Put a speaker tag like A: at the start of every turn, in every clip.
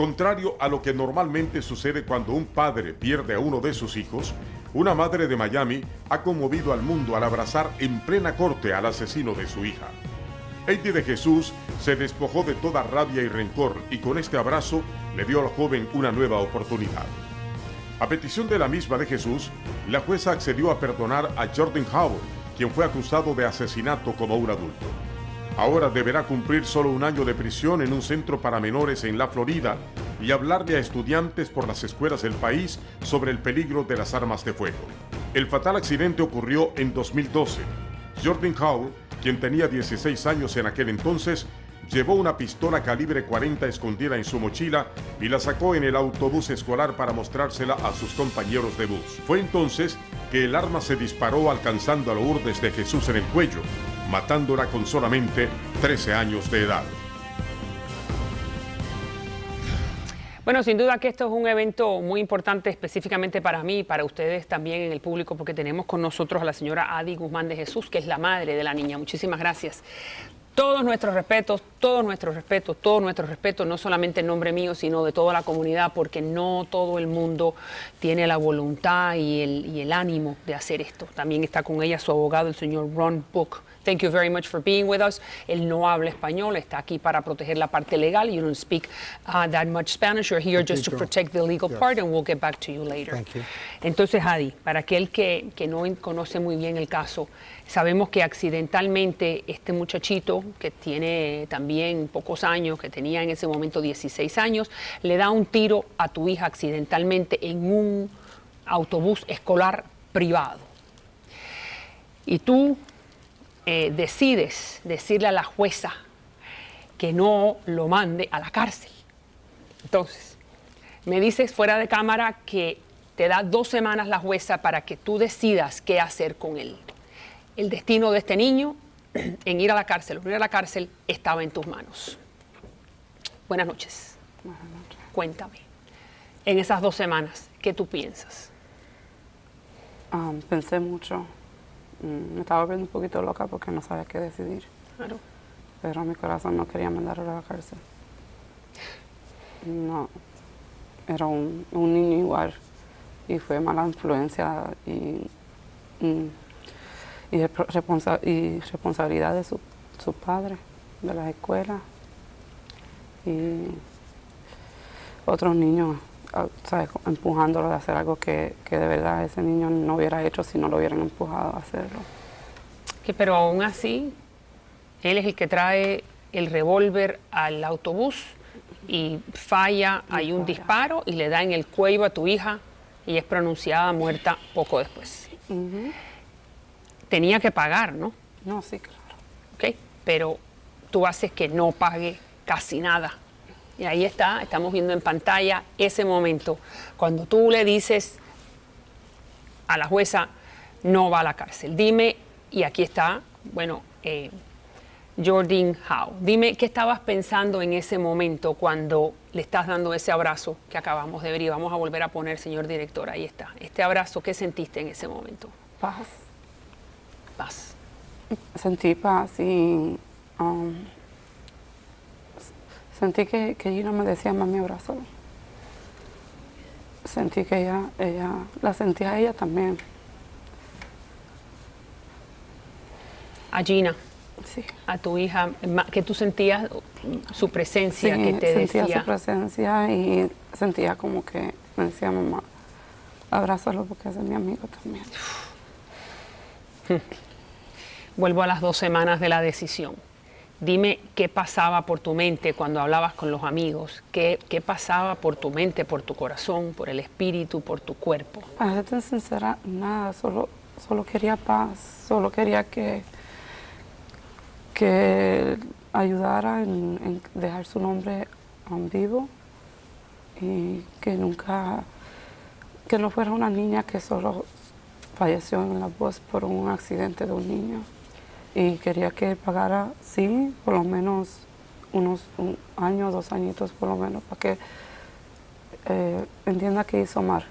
A: Contrario a lo que normalmente sucede cuando un padre pierde a uno de sus hijos, una madre de Miami ha conmovido al mundo al abrazar en plena corte al asesino de su hija. Heidi de Jesús se despojó de toda rabia y rencor y con este abrazo le dio al joven una nueva oportunidad. A petición de la misma de Jesús, la jueza accedió a perdonar a Jordan Howell, quien fue acusado de asesinato como un adulto. Ahora deberá cumplir solo 1 año de prisión en un centro para menores en la Florida y hablarle a estudiantes por las escuelas del país sobre el peligro de las armas de fuego. El fatal accidente ocurrió en 2012. Jordan Howell, quien tenía 16 años en aquel entonces, llevó una pistola calibre 40 escondida en su mochila y la sacó en el autobús escolar para mostrársela a sus compañeros de bus. Fue entonces que el arma se disparó alcanzando a Lourdes de Jesús en el cuello, matándola con solamente 13 años de edad.
B: Bueno, sin duda que esto es un evento muy importante específicamente para mí y para ustedes también en el público, porque tenemos con nosotros a la señora Adi Guzmán de Jesús, que es la madre de la niña. Muchísimas gracias. Todos nuestros respetos, todos nuestros respetos, todos nuestros respetos, no solamente en nombre mío, sino de toda la comunidad, porque no todo el mundo tiene la voluntad y el ánimo de hacer esto. También está con ella su abogado, el señor Ron Book. Thank you very much for being with us. Él no habla español, está aquí para proteger la parte legal. You don't speak that much Spanish. You're here just to protect the legal part, and we'll get back to you later.
C: Thank you.
B: Entonces, Adi, para aquel que no conoce muy bien el caso, sabemos que accidentalmente este muchachito, que tiene también pocos años, que tenía en ese momento 16 años, le da un tiro a tu hija accidentalmente en un autobús escolar privado. Y tú decides decirle a la jueza que no lo mande a la cárcel. Entonces, me dices fuera de cámara que te da 2 semanas la jueza para que tú decidas qué hacer con él. El destino de este niño en ir a la cárcel o no ir a la cárcel estaba en tus manos. Buenas noches.
D: Buenas noches.
B: Cuéntame, en esas 2 semanas, ¿qué tú piensas?
D: Pensé mucho. Me estaba volviendo un poquito loca porque no sabía qué decidir.
B: Claro.
D: Pero mi corazón no quería mandarlo a la cárcel. No, era un niño igual y fue mala influencia y responsabilidad de su padre, de las escuelas y otros niños, ¿sabes?, empujándolo de hacer algo que de verdad ese niño no hubiera hecho si no lo hubieran empujado a hacerlo.
B: Pero aún así, él es el que trae el revólver al autobús y falla, hay un disparo y le da en el cuello a tu hija y es pronunciada muerta poco después. Tenía que pagar, ¿no?
D: No, sí, claro.
B: Ok, pero tú haces que no pague casi nada. Y ahí está, estamos viendo en pantalla ese momento, cuando tú le dices a la jueza, no va a la cárcel. Dime, y aquí está, bueno, Jordan Howell, dime qué estabas pensando en ese momento cuando le estás dando ese abrazo que acabamos de ver, y vamos a volver a poner, señor director, ahí está. Este abrazo, ¿qué sentiste en ese momento?
D: Paz.
B: Paz.
D: Sentí paz y sentí que Gina me decía, mami, abrázalo. Sentí que ella la sentía a ella también.
B: A Gina.
D: Sí.
B: A tu hija, que tú sentías su presencia,
D: Sí,
B: que te
D: sentía
B: decía.
D: su presencia y sentía como que me decía, mamá, abrázalo porque ese es mi amigo también.
B: Vuelvo a las 2 semanas de la decisión. Dime qué pasaba por tu mente cuando hablabas con los amigos, qué pasaba por tu mente, por tu corazón, por el espíritu, por tu cuerpo.
D: Para serte sincera, nada, solo quería paz, solo quería que ayudara en dejar su nombre vivo y que no fuera una niña que solo falleció en la voz por un accidente de un niño. Y quería que pagara, sí, por lo menos un año, 2 añitos por lo menos, para que entienda que hizo mal.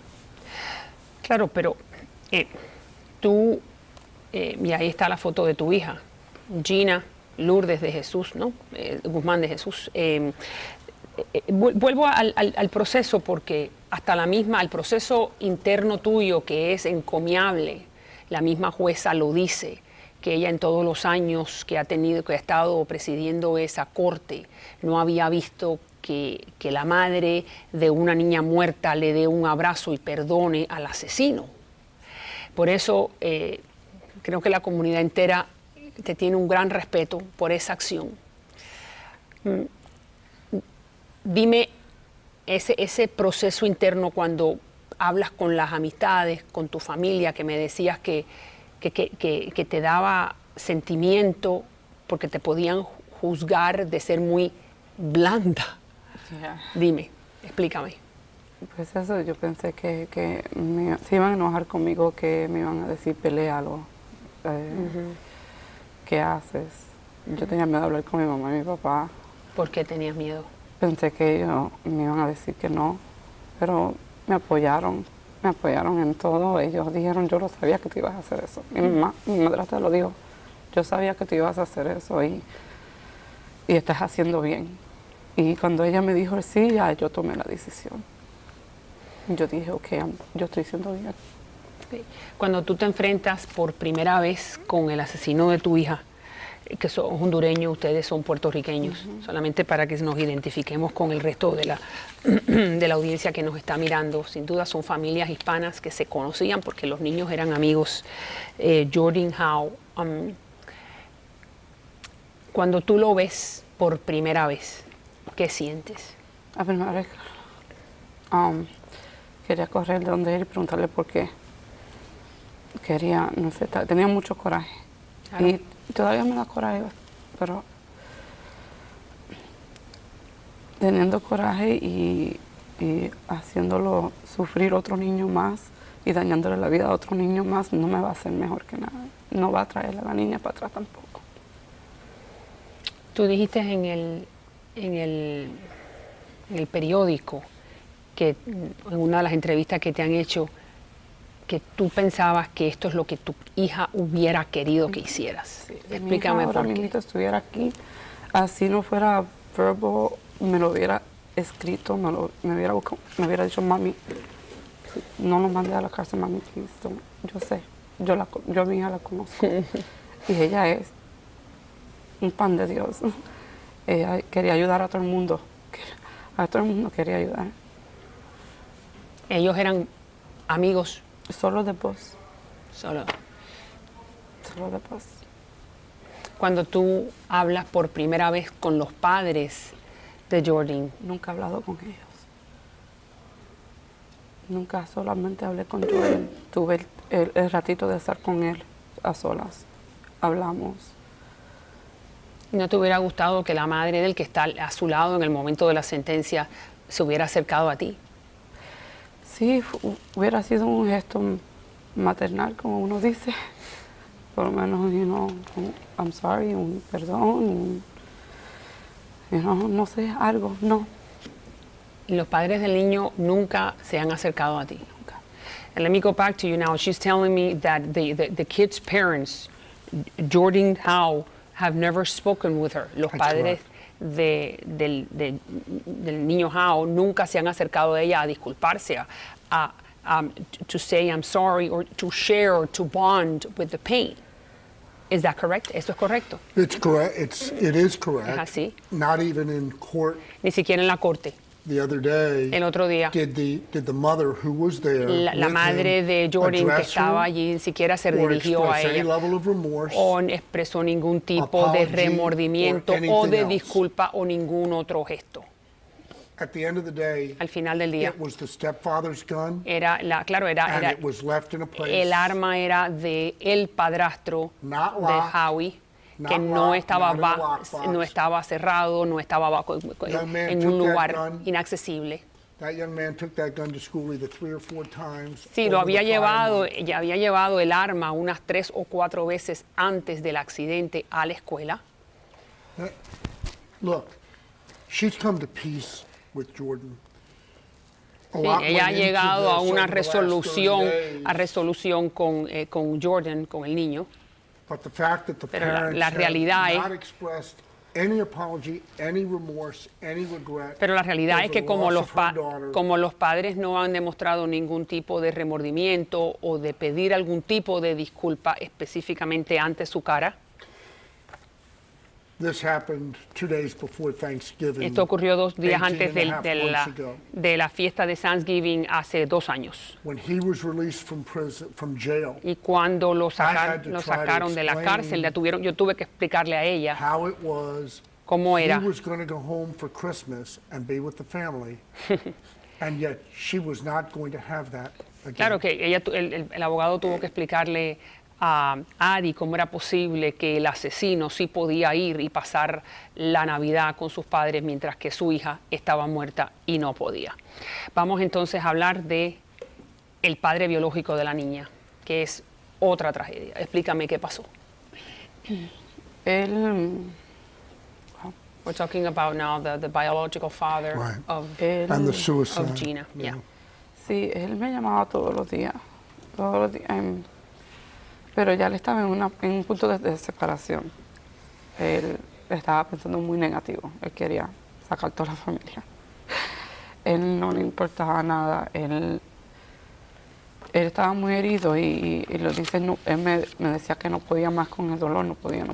B: Claro, pero tú, y ahí está la foto de tu hija, Gina Lourdes de Jesús, ¿no? Guzmán de Jesús. vuelvo al proceso, porque hasta el proceso interno tuyo, que es encomiable, la misma jueza lo dice, que ella en todos los años que ha estado presidiendo esa corte, no había visto que la madre de una niña muerta le dé un abrazo y perdone al asesino. Por eso creo que la comunidad entera te tiene un gran respeto por esa acción. Dime ese proceso interno cuando hablas con las amistades, con tu familia, que me decías que te daba sentimiento porque te podían juzgar de ser muy blanda.
D: Yeah.
B: Dime, explícame.
D: Pues eso, yo pensé que se iban a enojar conmigo, que me iban a decir, pelealo. ¿Qué haces? Yo tenía miedo de hablar con mi mamá y mi papá.
B: ¿Por qué tenías miedo?
D: Pensé que ellos me iban a decir que no, pero me apoyaron en todo. Ellos dijeron, yo lo sabía que tú ibas a hacer eso. Mi madrastra lo dijo, yo sabía que tú ibas a hacer eso y estás haciendo bien. Y cuando ella me dijo sí, ya yo tomé la decisión. Yo dije, ok, yo estoy haciendo bien.
B: Cuando tú te enfrentas por primera vez con el asesino de tu hija, que son hondureños, ustedes son puertorriqueños, solamente para que nos identifiquemos con el resto de la audiencia que nos está mirando. Sin duda son familias hispanas que se conocían porque los niños eran amigos. Jordan Howe, cuando tú lo ves por primera vez, ¿qué sientes?
D: La primera vez quería correr de donde él y preguntarle por qué. No sé, tenía mucho coraje. Claro. Y todavía me da coraje, pero teniendo coraje y haciéndolo sufrir otro niño más y dañándole la vida a otro niño más, no me va a hacer mejor que nada. No va a traer a la niña para atrás tampoco.
B: Tú dijiste en el periódico, que en una de las entrevistas que te han hecho, que tú pensabas que esto es lo que tu hija hubiera querido que hicieras. Sí, explícame por qué.
D: Mi hija estuviera aquí, así no fuera verbo, me lo hubiera escrito, me hubiera dicho, mami, no nos mande a la cárcel, mami, yo sé, yo a mi hija la conozco. Y ella es un pan de Dios. Ella quería ayudar a todo el mundo quería ayudar.
B: Ellos eran amigos.
D: Solo de voz.
B: Solo
D: de voz.
B: Cuando tú hablas por primera vez con los padres de Jordan.
D: Nunca he hablado con ellos. Nunca, solamente hablé con Jordan. Tuve el ratito de estar con él a solas. Hablamos.
B: ¿No te hubiera gustado que la madre del que está a su lado en el momento de la sentencia se hubiera acercado a ti?
D: Sí, hubiera sido un gesto maternal, como uno dice. Por lo menos, I'm sorry, un perdón, no sé, algo, no.
B: ¿Y los padres del niño nunca se han acercado a ti? Nunca. And let me go back to you now. She's telling me that the kid's parents, Jordan Howe, have never spoken with her. Los padres del niño Howe nunca se han acercado a ella a disculparse, to say I'm sorry, or to share, or to bond with the pain. Is that correct? ¿Esto es correcto?
C: It's correct. It is correct.
B: ¿Es así?
C: Not even in court.
B: Ni siquiera en la corte.
C: The other day,
B: el otro día,
C: did the mother who was there
B: la madre de Jordan que estaba allí ni siquiera se dirigió a ella o expresó ningún tipo de remordimiento o de disculpa o ningún otro gesto.
C: At the end of the day,
B: al final del día,
C: it was the stepfather's gun,
B: era
C: it was left in a place,
B: el arma era de el padrastro de Howie, que no estaba cerrado, no estaba en un lugar inaccesible. Sí, lo había llevado, ya había llevado el arma unas 3 o 4 veces antes del accidente a la escuela.
C: Look, she's come to peace with Jordan.
B: Sí, ella ha llegado a una resolución con Jordan, con el niño.
C: But the fact that the
B: pero la realidad es
C: any apology, any remorse, any regret.
B: Pero la realidad es
C: over
B: que
C: the
B: como
C: loss of her daughter.
B: como los padres no han demostrado ningún tipo de remordimiento o de pedir algún tipo de disculpa específicamente ante su cara.
C: This happened 2 days before Thanksgiving.
B: Esto ocurrió 2 días
C: 18
B: antes
C: and a half months ago,
B: de la fiesta de Thanksgiving hace 2 años.
C: when he was released from jail.
B: Y cuando lo
C: had to try to
B: sacaron de la
C: explain
B: cárcel, yo tuve que explicarle a ella
C: How it was.
B: cómo
C: He
B: era.
C: was going to go home for Christmas and be with the family, and yet she was not going to have that again.
B: Claro que el abogado tuvo que explicarle a Adi cómo era posible que el asesino sí podía ir y pasar la Navidad con sus padres mientras que su hija estaba muerta y no podía. Vamos entonces a hablar de el padre biológico de la niña, que es otra tragedia. Explícame qué pasó.
D: Él,
B: We're talking about now the biological father
C: Right.
B: of
C: And the suicide.
B: Gina. Yeah.
D: sí, él me llamaba todos los días, pero ya él estaba en un punto de separación. Él estaba pensando muy negativo, él quería sacar toda la familia. Él no le importaba nada, él estaba muy herido y lo dice, no, él me decía que no podía más con el dolor, no podía.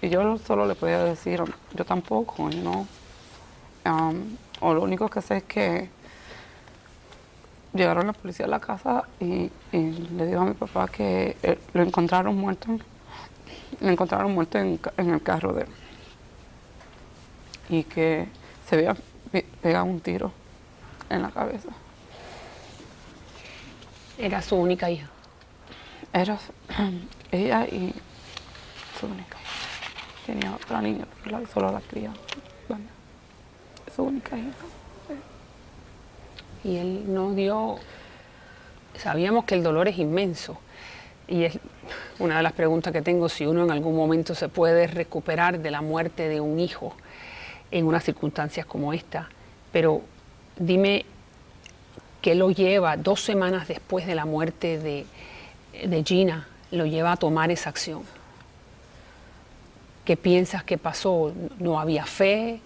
D: Y yo solo le podía decir, yo tampoco, ¿no? O lo único que sé es que llegaron la policía a la casa y le dijo a mi papá que lo encontraron muerto. Lo encontraron muerto en el carro de él. Y que se había pegado un tiro en la cabeza.
B: Era su única hija.
D: Era ella y su única hija. Tenía otra niña, pero solo la cría. Bueno, su única hija.
B: Y él no dio... Sabíamos que el dolor es inmenso. Y es una de las preguntas que tengo, si uno en algún momento se puede recuperar de la muerte de un hijo en unas circunstancias como esta. Pero dime, ¿qué lo lleva 2 semanas después de la muerte de Gina, lo lleva a tomar esa acción? ¿Qué piensas que pasó? ¿No había fe?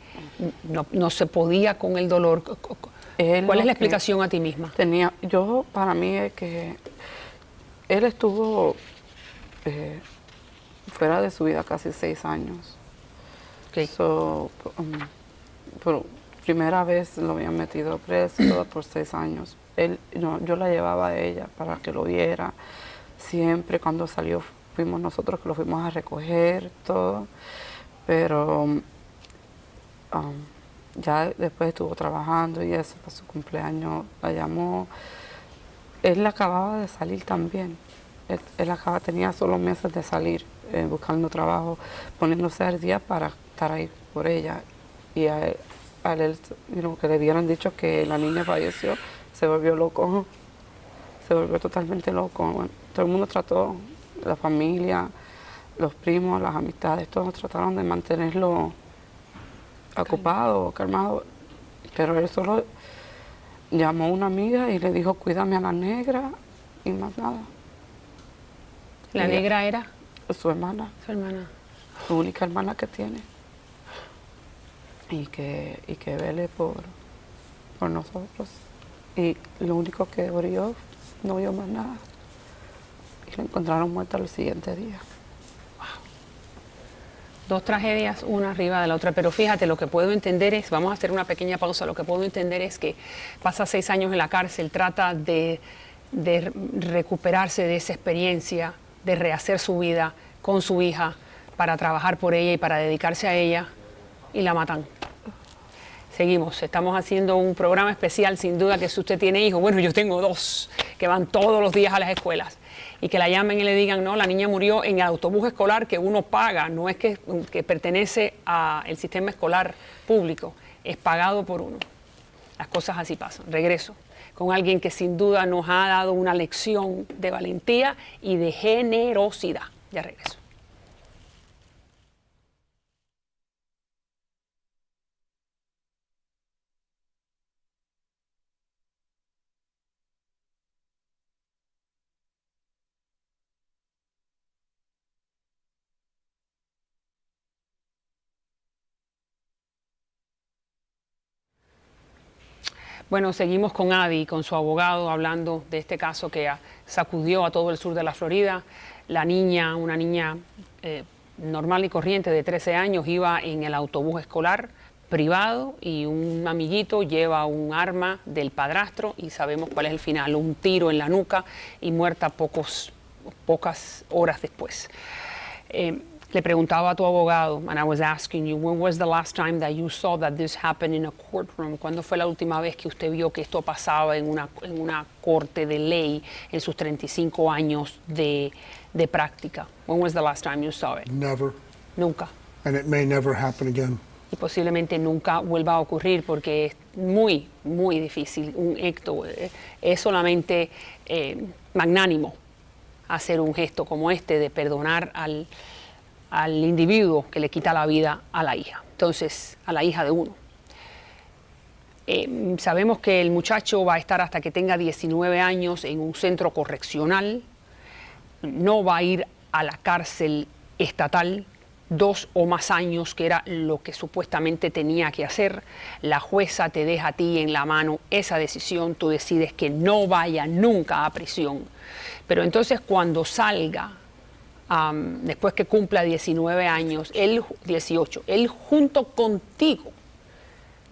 B: ¿No se podía con el dolor? ¿Cuál es la explicación a ti misma?
D: Para mí es que él estuvo fuera de su vida casi 6 años.
B: Okay.
D: Por primera vez lo habían metido preso por 6 años. Yo la llevaba a ella para que lo viera. Siempre cuando salió fuimos nosotros que lo fuimos a recoger, todo. Pero ya después estuvo trabajando y eso, para su cumpleaños la llamó. Él acababa de salir también. Tenía solo meses de salir, buscando trabajo, poniéndose al día para estar ahí por ella. Y a él que le habían dicho que la niña falleció, se volvió loco. Se volvió totalmente loco. Bueno, todo el mundo trató, la familia, los primos, las amistades, todos trataron de mantenerlo ocupado, calmado, pero él solo llamó a una amiga y le dijo, cuídame a la negra, y más nada.
B: ¿La negra era?
D: Su hermana.
B: Su hermana.
D: Su única hermana que tiene. Y que vele por nosotros. Y lo único que orió, no vio más nada. Y lo encontraron muerto al siguiente día.
B: 2 tragedias, una arriba de la otra. Pero fíjate, lo que puedo entender es, vamos a hacer una pequeña pausa, lo que puedo entender es que pasa 6 años en la cárcel, trata de recuperarse de esa experiencia, de rehacer su vida con su hija, para trabajar por ella y para dedicarse a ella, y la matan. Seguimos, estamos haciendo un programa especial, sin duda, que si usted tiene hijos, bueno, yo tengo 2 que van todos los días a las escuelas, y que la llamen y le digan, no, la niña murió en el autobús escolar que uno paga, no es que pertenece al sistema escolar público, es pagado por uno. Las cosas así pasan. Regreso con alguien que sin duda nos ha dado una lección de valentía y de generosidad. Ya regreso. Bueno, seguimos con Adi, con su abogado, hablando de este caso que sacudió a todo el sur de la Florida. La niña, una niña normal y corriente de 13 años, iba en el autobús escolar privado y un amiguito lleva un arma del padrastro y sabemos cuál es el final, un tiro en la nuca y muerta pocas horas después. Le preguntaba a tu abogado, and I was asking you, when was the last time that you saw that this happened in a courtroom? ¿Cuándo fue la última vez que usted vio que esto pasaba en una corte de ley en sus 35 años de práctica? When was the last time you saw it?
C: Never.
B: Nunca.
C: And it may never happen again.
B: Y posiblemente nunca vuelva a ocurrir porque es muy, muy difícil. Un acto es solamente magnánimo hacer un gesto como este de perdonar al individuo que le quita la vida a la hija, entonces a la hija de uno. Sabemos que el muchacho va a estar hasta que tenga 19 años en un centro correccional, no va a ir a la cárcel estatal 2 o más años, que era lo que supuestamente tenía que hacer. La jueza te deja a ti en la mano esa decisión, tú decides que no vaya nunca a prisión, pero entonces cuando salga, después que cumpla 19 años, 18, él junto contigo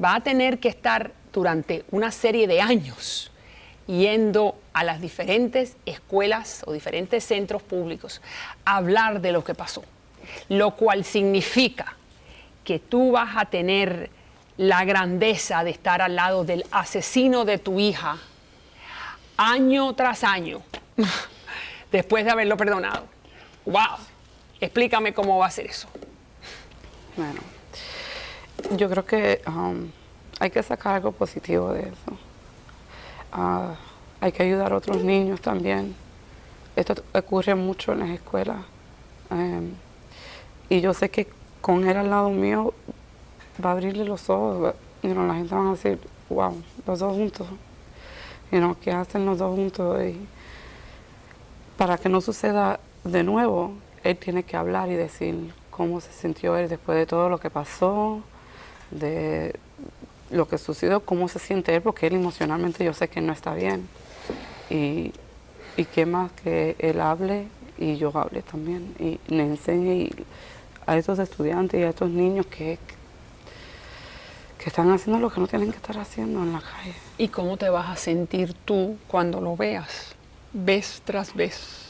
B: va a tener que estar durante una serie de años yendo a las diferentes escuelas o diferentes centros públicos a hablar de lo que pasó, lo cual significa que tú vas a tener la grandeza de estar al lado del asesino de tu hija año tras año después de haberlo perdonado. ¡Wow! Explícame cómo va a ser eso.
D: Bueno, yo creo que hay que sacar algo positivo de eso. Hay que ayudar a otros niños también. Esto ocurre mucho en las escuelas. Y yo sé que con él al lado mío va a abrirle los ojos. La gente va a decir, wow, los dos juntos. ¿Qué hacen los dos juntos? Y para que no suceda de nuevo, él tiene que hablar y decir cómo se sintió él después de todo lo que pasó, de lo que sucedió, cómo se siente él, porque él emocionalmente yo sé que no está bien. Y qué más que él hable y yo hable también, y le enseñe a estos estudiantes y a estos niños que están haciendo lo que no tienen que estar haciendo en la calle.
B: ¿Y cómo te vas a sentir tú cuando lo veas, vez tras vez?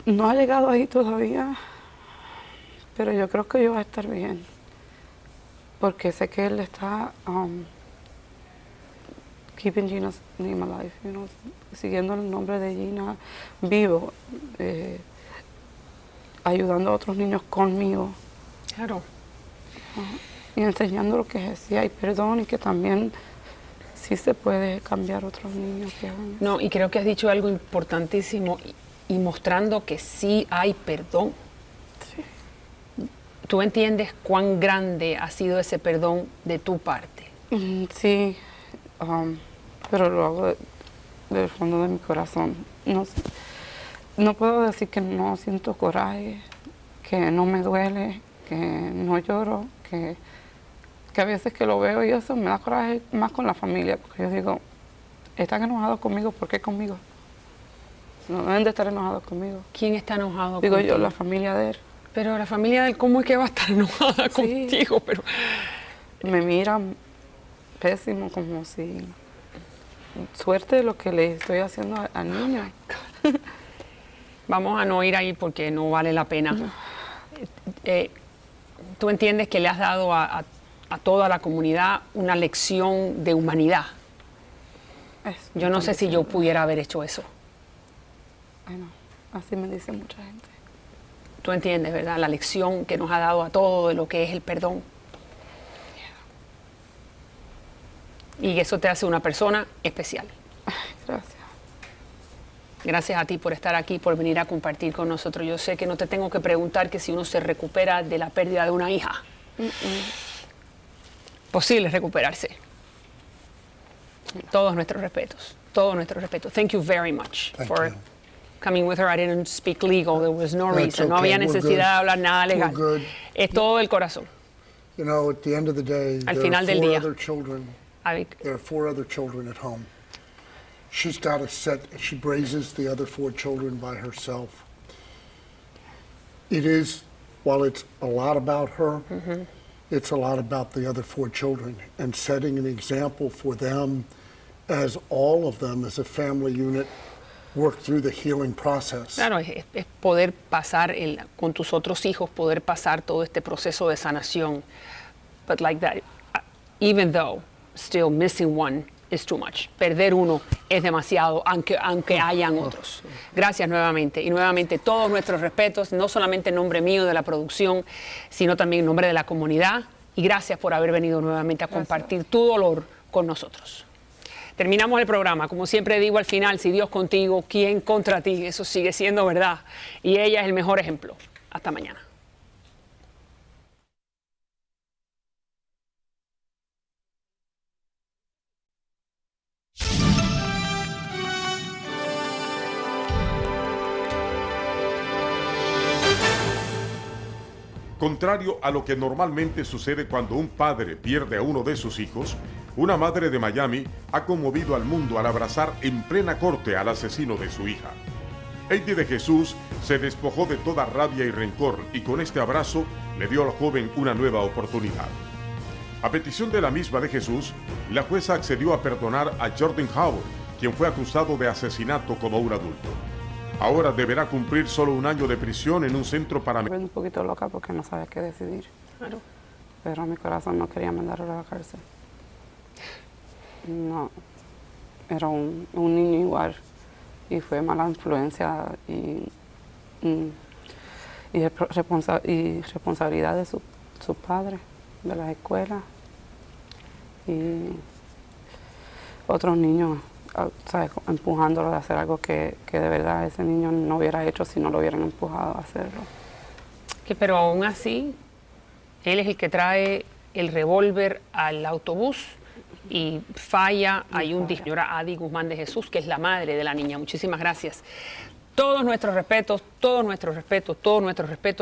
D: No ha llegado ahí todavía, pero yo creo que yo voy a estar bien, porque sé que él está keeping Gina's name alive, siguiendo el nombre de Gina vivo, ayudando a otros niños conmigo.
B: Claro.
D: Y enseñando lo que es sí hay perdón y que también sí se puede cambiar otros niños que hagan.
B: No, y creo que has dicho algo importantísimo y mostrando que sí hay perdón.
D: Sí.
B: ¿Tú entiendes cuán grande ha sido ese perdón de tu parte?
D: Sí, pero lo hago del fondo de mi corazón. No puedo decir que no siento coraje, que no me duele, que no lloro, que a veces que lo veo y eso me da coraje más con la familia, porque yo digo, están enojados conmigo, ¿por qué conmigo? No deben de estar enojados conmigo.
B: ¿Quién está enojado
D: Digo
B: contigo?
D: yo, la familia de él.
B: Pero la familia de él, ¿cómo es que va a estar enojada contigo? Pero
D: me miran pésimo, como si suerte de lo que le estoy haciendo al niño.
B: Vamos a no ir ahí porque no vale la pena. Tú entiendes que le has dado a toda la comunidad una lección de humanidad. Yo no sé si yo pudiera haber hecho eso.
D: Bueno, así me dice mucha gente.
B: Tú entiendes, ¿verdad? La lección que nos ha dado a todo de lo que es el perdón. Y eso te hace una persona especial.
D: Gracias.
B: Gracias a ti por estar aquí, por venir a compartir con nosotros. Yo sé que no te tengo que preguntar que si uno se recupera de la pérdida de una hija. Posible recuperarse. Todos nuestros respetos. Todos nuestros respetos. Thank you very much for coming with her. I didn't speak legal. There was no reason. No había necesidad de hablar nada legal. Es todo del corazón.
C: You know, at the end of the day,
B: Al
C: there
B: final
C: are
B: del
C: 4
B: día.
C: other children There are 4 other children at home. She's got a set, she raises the other 4 children by herself. It is, while it's a lot about her, it's a lot about the other 4 children and setting an example for them as all of them as a family unit work through the healing process.
B: Claro, es poder pasar con tus otros hijos, poder pasar todo este proceso de sanación. But like that, even though still missing one is too much. Perder uno es demasiado, aunque hayan otros. Gracias nuevamente. Y nuevamente todos nuestros respetos, no solamente en nombre mío de la producción, sino también en nombre de la comunidad. Y gracias por haber venido nuevamente a compartir tu dolor con nosotros. Terminamos el programa. Como siempre digo al final, si Dios contigo, ¿quién contra ti? Eso sigue siendo verdad. Y ella es el mejor ejemplo. Hasta mañana.
A: Contrario a lo que normalmente sucede cuando un padre pierde a uno de sus hijos, una madre de Miami ha conmovido al mundo al abrazar en plena corte al asesino de su hija. Heidi de Jesús se despojó de toda rabia y rencor y con este abrazo le dio al joven una nueva oportunidad. A petición de la misma de Jesús, la jueza accedió a perdonar a Jordan Howard, quien fue acusado de asesinato como un adulto. Ahora deberá cumplir solo 1 año de prisión en un centro para...
D: Estoy un poquito loca porque no sabía qué decidir.
B: Claro.
D: Pero mi corazón no quería mandarlo a la cárcel. No, era un niño igual y fue mala influencia y responsabilidad de su padre, de la escuela y otros niños, ¿sabes? Empujándolo a hacer algo que de verdad ese niño no hubiera hecho si no lo hubieran empujado a hacerlo.
B: Pero aún así, él es el que trae el revólver al autobús y falla. Hay un señora Adi Guzmán de Jesús, que es la madre de la niña. Muchísimas gracias. Todos nuestros respetos,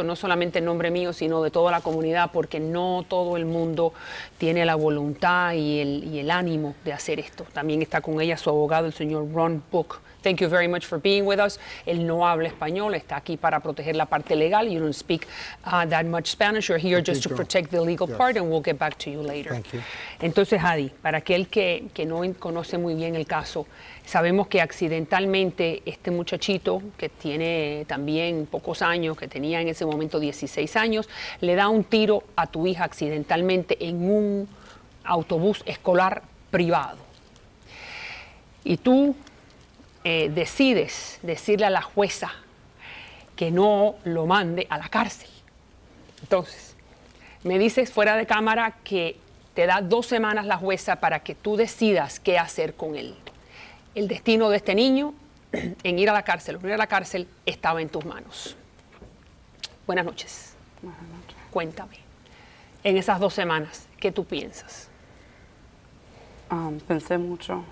B: no solamente en nombre mío, sino de toda la comunidad, porque no todo el mundo tiene la voluntad y el ánimo de hacer esto. También está con ella su abogado, el señor Ron Book. Thank you very much for being with us. Él no habla español, está aquí para proteger la parte legal. You don't speak that much Spanish. You're here just to protect the legal part, and we'll get back to you later.
C: Thank you.
B: Entonces, Adi, para aquel que no conoce muy bien el caso, sabemos que accidentalmente este muchachito, que tiene también pocos años, que tenía en ese momento 16 años, le da un tiro a tu hija accidentalmente en un autobús escolar privado. Y tú decides decirle a la jueza que no lo mande a la cárcel. Entonces, me dices fuera de cámara que te da 2 semanas la jueza para que tú decidas qué hacer con él. El destino de este niño en ir a la cárcel o no ir a la cárcel estaba en tus manos. Buenas noches.
D: Buenas noches.
B: Cuéntame, en esas 2 semanas, ¿qué tú piensas?
D: Pensé mucho.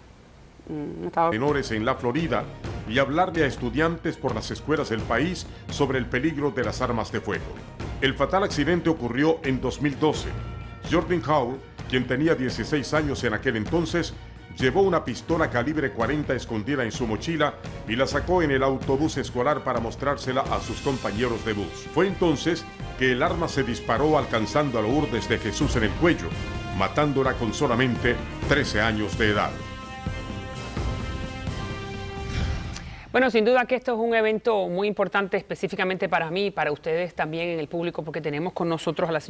A: Menores en la Florida y hablarle a estudiantes por las escuelas del país sobre el peligro de las armas de fuego. El fatal accidente ocurrió en 2012. Jordan Howell, quien tenía 16 años en aquel entonces, llevó una pistola calibre 40 escondida en su mochila y la sacó en el autobús escolar para mostrársela a sus compañeros de bus. Fue entonces que el arma se disparó alcanzando a Lourdes de Jesús en el cuello, matándola con solamente 13 años de edad.
B: Bueno, sin duda que esto es un evento muy importante específicamente para mí y para ustedes también en el público, porque tenemos con nosotros a la señora